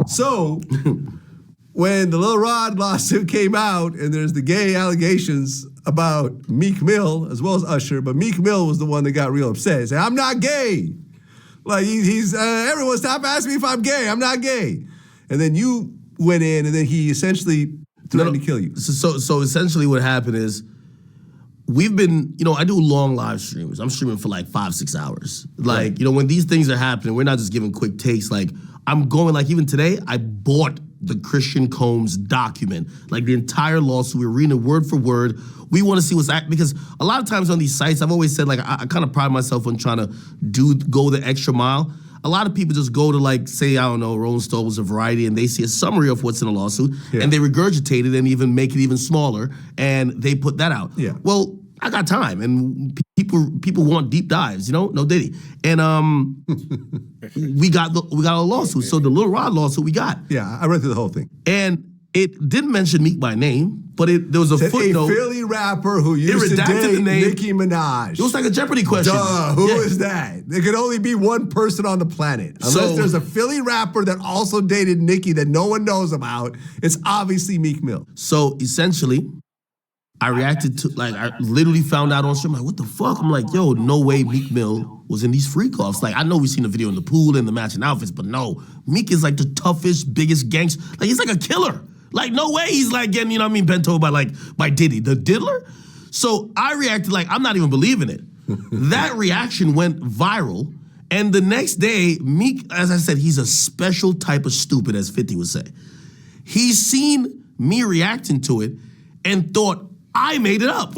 So when the Lil Rod lawsuit came out and there's the gay allegations about Meek Mill as well as Usher, but Meek Mill was the one that got real upset. He said, I'm not gay. Like he's everyone stop asking me if I'm gay. I'm not gay. And then you went in and then he essentially threatened to kill you. So essentially what happened is we've been, I do long live streams. I'm streaming for like 5-6 hours. Like, when these things are happening, we're not just giving quick takes. Like I'm going, like even today, I bought the Christian Combs document, like the entire lawsuit. We're reading it word for word. We want to see because a lot of times on these sites, I've always said, like, I kind of pride myself on trying to go the extra mile. A lot of people just go to, like, say, I don't know, Rolling Stones or Variety, and they see a summary of what's in a lawsuit, and they regurgitate it and even make it even smaller, and they put that out. Yeah. Well, I got time, and people want deep dives, no diddy. And we got a lawsuit. So the Lil Rod lawsuit we got. Yeah, I read through the whole thing. And it didn't mention Meek by name, but there was a footnote. A Philly rapper who used to date Nicki Minaj. It was like a Jeopardy question. Who is that? There could only be one person on the planet. Unless there's a Philly rapper that also dated Nicki that no one knows about, it's obviously Meek Mill. So essentially, I reacted to, like, I literally found out on stream, like, what the fuck? I'm like, yo, no way Meek Mill was in these freak-offs. Like, I know we've seen the video in the pool and the matching outfits, but no, Meek is like the toughest, biggest gangster. Like, he's like a killer. Like, no way he's like getting, bent over by Diddy, the diddler. So I reacted like, I'm not even believing it. That reaction went viral. And the next day, Meek, as I said, he's a special type of stupid, as 50 would say. He's seen me reacting to it and thought, I made it up.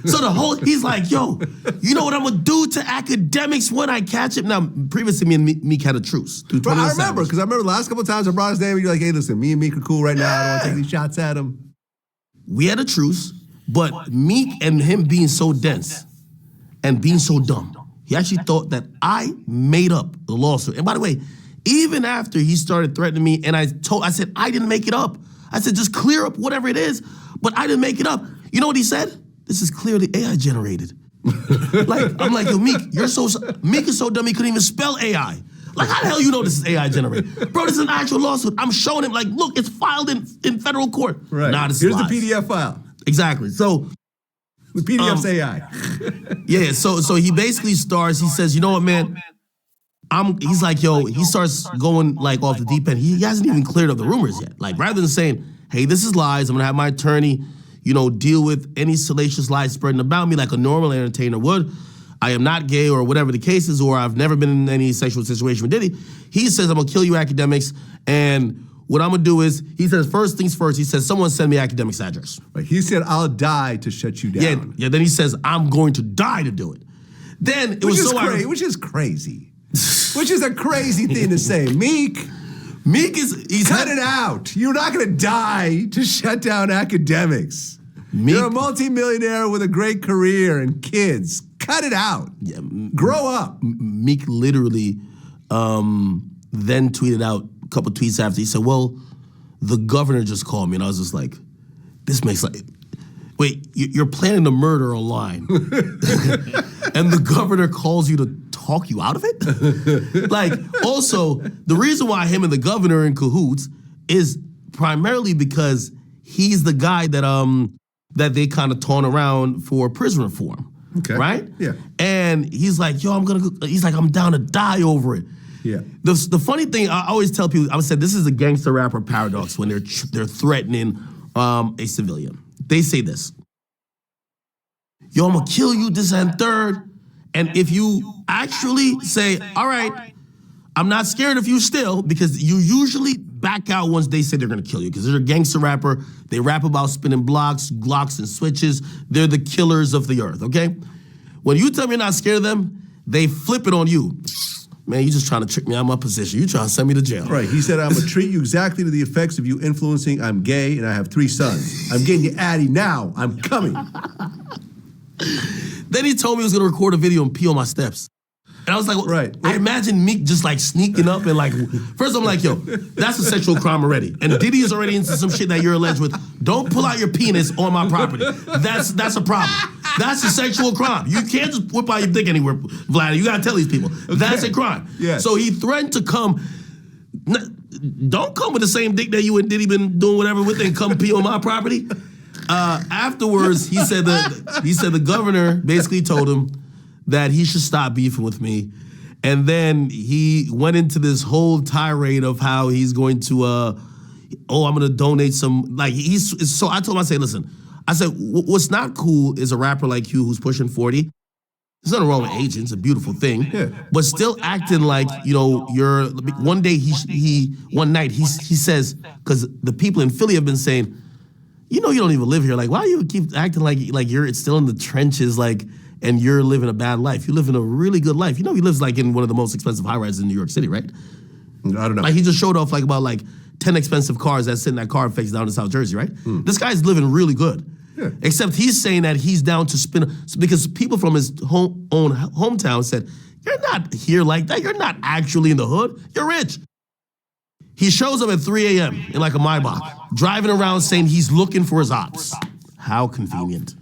So he's like, yo, you know what I'm gonna do to Akademics when I catch him? Now, previously, me and Meek had a truce. Bro, I remember, because I remember the last couple of times I brought his name, and you're like, hey, listen, me and Meek are cool right now. I don't want to take these shots at him. We had a truce, but Meek and him being so dense and being so dumb, he actually thought that I made up the lawsuit. And by the way, even after he started threatening me, and I said, I didn't make it up. I said, just clear up whatever it is, but I didn't make it up. You know what he said? This is clearly AI generated. I'm like, yo, Meek, Meek is so dumb he couldn't even spell AI. Like, how the hell you know this is AI generated? Bro, this is an actual lawsuit. I'm showing him, like, look, it's filed in federal court. Right. Nah, this Here's is lies. the PDF file. Exactly. So the PDF's AI. Yeah, so he basically starts, he says, you know what, man? He's like, yo, he starts going like off the deep end. He hasn't even cleared up the rumors yet. Like, rather than saying, hey, this is lies, I'm gonna have my attorney, deal with any salacious lies spreading about me like a normal entertainer would. I am not gay or whatever the case is, or I've never been in any sexual situation with Diddy. He says, I'm gonna kill you, Akademics, and what I'm gonna do is, he says, first things first, he says, someone send me Akademics' address. Right. He said, I'll die to shut you down. Yeah, then he says, I'm going to die to do it. Then it was so ironic. Which is crazy. Which is a crazy thing to say. Meek is cut it out. You're not gonna die to shut down Akademics. You're a multimillionaire with a great career and kids. Cut it out. Yeah, grow up. Meek literally then tweeted out a couple tweets after. He said, well, the governor just called me. And I was just like, this makes like, wait, you're planning a murder online. And the governor calls you to talk you out of it? Like, also, the reason why him and the governor are in cahoots is primarily because he's the guy that they kind of taunt around for prison reform. Okay. Right? Yeah. And he's like, yo, I'm down to die over it. Yeah. The funny thing, I always tell people, I said this is a gangster rapper paradox when they're threatening a civilian. They say this, yo, I'm gonna kill you, this and third. And if you actually say, all right, I'm not scared of you still, because you usually back out once they say they're gonna kill you, because they're a gangster rapper. They rap about spinning blocks, Glocks, and switches. They're the killers of the earth, okay? When you tell me you're not scared of them, they flip it on you. Man, you just trying to trick me out of my position. You trying to send me to jail. Right, he said, I'm gonna treat you exactly to the effects of you influencing, I'm gay and I have 3 sons. I'm getting you Addy now, I'm coming. Then he told me he was gonna record a video and pee on my steps. And I was like, right. I imagine Meek just like sneaking up and like, first I'm like, yo, that's a sexual crime already. And Diddy is already into some shit that you're alleged with. Don't pull out your penis on my property. That's a problem. That's a sexual crime. You can't just whip out your dick anywhere, Vlad. You gotta tell these people. Okay. That's a crime. Yes. So he threatened to come. don't come with the same dick that you and Diddy been doing whatever with and come pee on my property. Afterwards, he said the governor basically told him that he should stop beefing with me. And then he went into this whole tirade of how he's going to, I'm going to donate some, like, so I told him, I said, what's not cool is a rapper like you who's pushing 40. There's nothing wrong with aging, it's a beautiful thing. Yeah. But still acting like, you're, one night he says, because the people in Philly have been saying, you don't even live here. Like, why do you keep acting like it's still in the trenches, like, and you're living a bad life? You live in a really good life. He lives like in one of the most expensive high-rises in New York City, right? I don't know. Like, he just showed off like about like 10 expensive cars that sit in that car face down in South Jersey, right? This guy's living really good. Yeah. Except he's saying that he's down to spin, because people from his own hometown said, you're not here like that. You're not actually in the hood. You're rich. He shows up at 3 a.m. in like a Maybach, driving around saying he's looking for his ops. How convenient.